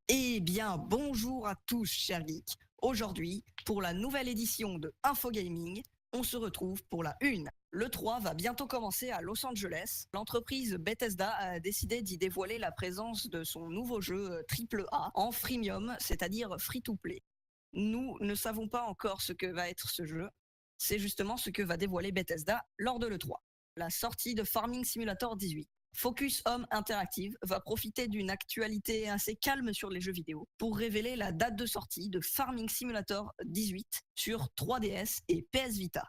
Eh bien, bonjour à tous, chers geeks. Aujourd'hui, pour la nouvelle édition de Infogaming, on se retrouve pour la une. Le 3 va bientôt commencer à Los Angeles. L'entreprise Bethesda a décidé d'y dévoiler la présence de son nouveau jeu AAA en freemium, c'est-à-dire free-to-play. Nous ne savons pas encore ce que va être ce jeu. C'est justement ce que va dévoiler Bethesda lors de l'E3. La sortie de Farming Simulator 18. Focus Home Interactive va profiter d'une actualité assez calme sur les jeux vidéo pour révéler la date de sortie de Farming Simulator 18 sur 3DS et PS Vita.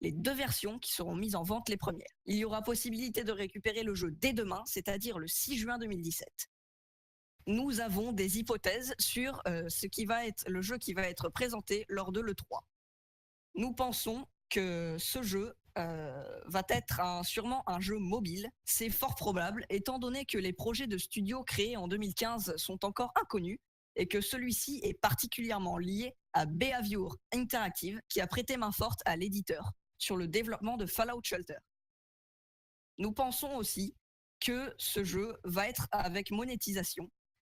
Les deux versions qui seront mises en vente les premières. Il y aura possibilité de récupérer le jeu dès demain, c'est-à-dire le 6 juin 2017. Nous avons des hypothèses sur ce qui va être le jeu qui va être présenté lors de l'E3. Nous pensons que ce jeu va être sûrement un jeu mobile. C'est fort probable, étant donné que les projets de studio créés en 2015 sont encore inconnus et que celui-ci est particulièrement lié à Behavior Interactive, qui a prêté main forte à l'éditeur sur le développement de Fallout Shelter. Nous pensons aussi que ce jeu va être avec monétisation,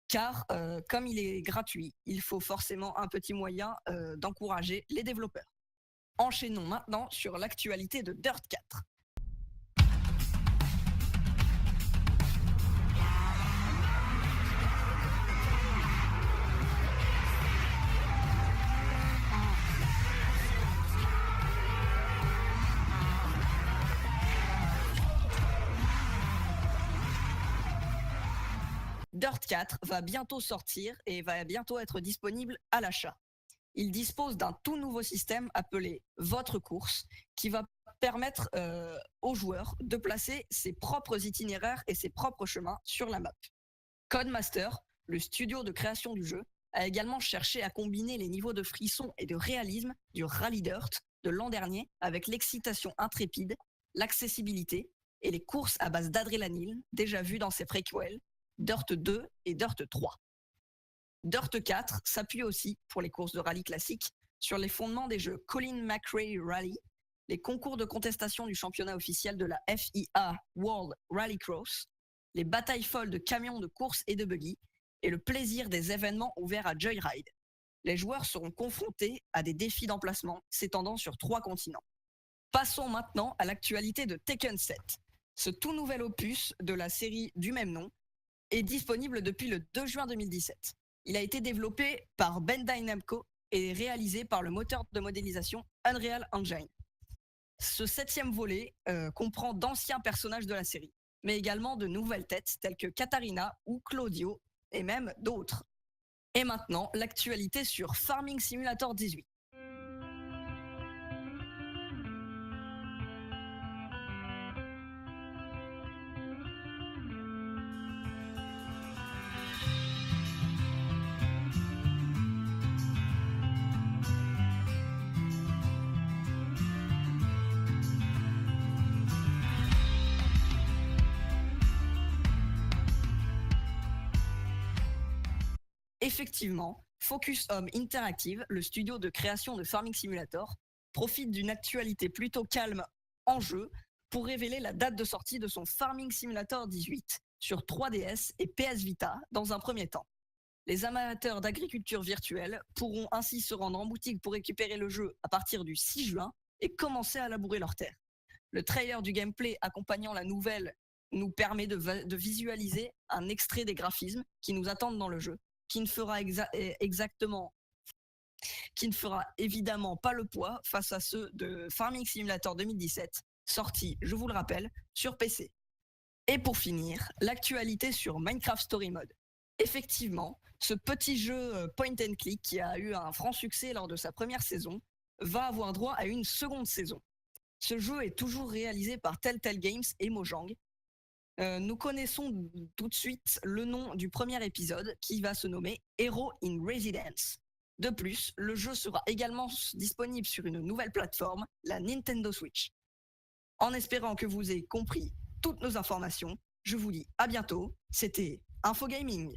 car comme il est gratuit, il faut forcément un petit moyen d'encourager les développeurs. Enchaînons maintenant sur l'actualité de Dirt 4. Dirt 4 va bientôt sortir et va bientôt être disponible à l'achat. Il dispose d'un tout nouveau système appelé Votre course qui va permettre aux joueurs de placer ses propres itinéraires et ses propres chemins sur la map. Codemaster, le studio de création du jeu, a également cherché à combiner les niveaux de frisson et de réalisme du Rally Dirt de l'an dernier avec l'excitation intrépide, l'accessibilité et les courses à base d'adrénaline déjà vues dans ses préquels Dirt 2 et Dirt 3. Dirt 4 s'appuie aussi, pour les courses de rallye classiques, sur les fondements des jeux Colin McRae Rally, les concours de contestation du championnat officiel de la FIA World Rallycross, les batailles folles de camions de course et de buggy, et le plaisir des événements ouverts à Joyride. Les joueurs seront confrontés à des défis d'emplacement s'étendant sur 3 continents. Passons maintenant à l'actualité de Tekken 7. Ce tout nouvel opus de la série du même nom est disponible depuis le 2 juin 2017. Il a été développé par Bandai Namco et réalisé par le moteur de modélisation Unreal Engine. Ce 7e volet comprend d'anciens personnages de la série, mais également de nouvelles têtes telles que Katarina ou Claudio, et même d'autres. Et maintenant, l'actualité sur Farming Simulator 18. Effectivement, Focus Home Interactive, le studio de création de Farming Simulator, profite d'une actualité plutôt calme en jeu pour révéler la date de sortie de son Farming Simulator 18 sur 3DS et PS Vita dans un premier temps. Les amateurs d'agriculture virtuelle pourront ainsi se rendre en boutique pour récupérer le jeu à partir du 6 juin et commencer à labourer leurs terres. Le trailer du gameplay accompagnant la nouvelle nous permet de visualiser un extrait des graphismes qui nous attendent dans le jeu, qui ne fera évidemment pas le poids face à ceux de Farming Simulator 2017, sorti, je vous le rappelle, sur PC. Et pour finir, l'actualité sur Minecraft Story Mode. Effectivement, ce petit jeu point and click qui a eu un franc succès lors de sa première saison va avoir droit à une seconde saison. Ce jeu est toujours réalisé par Telltale Games et Mojang. Nous connaissons tout de suite le nom du premier épisode qui va se nommer Hero in Residence. De plus, le jeu sera également disponible sur une nouvelle plateforme, la Nintendo Switch. En espérant que vous ayez compris toutes nos informations, je vous dis à bientôt. C'était Infogaming.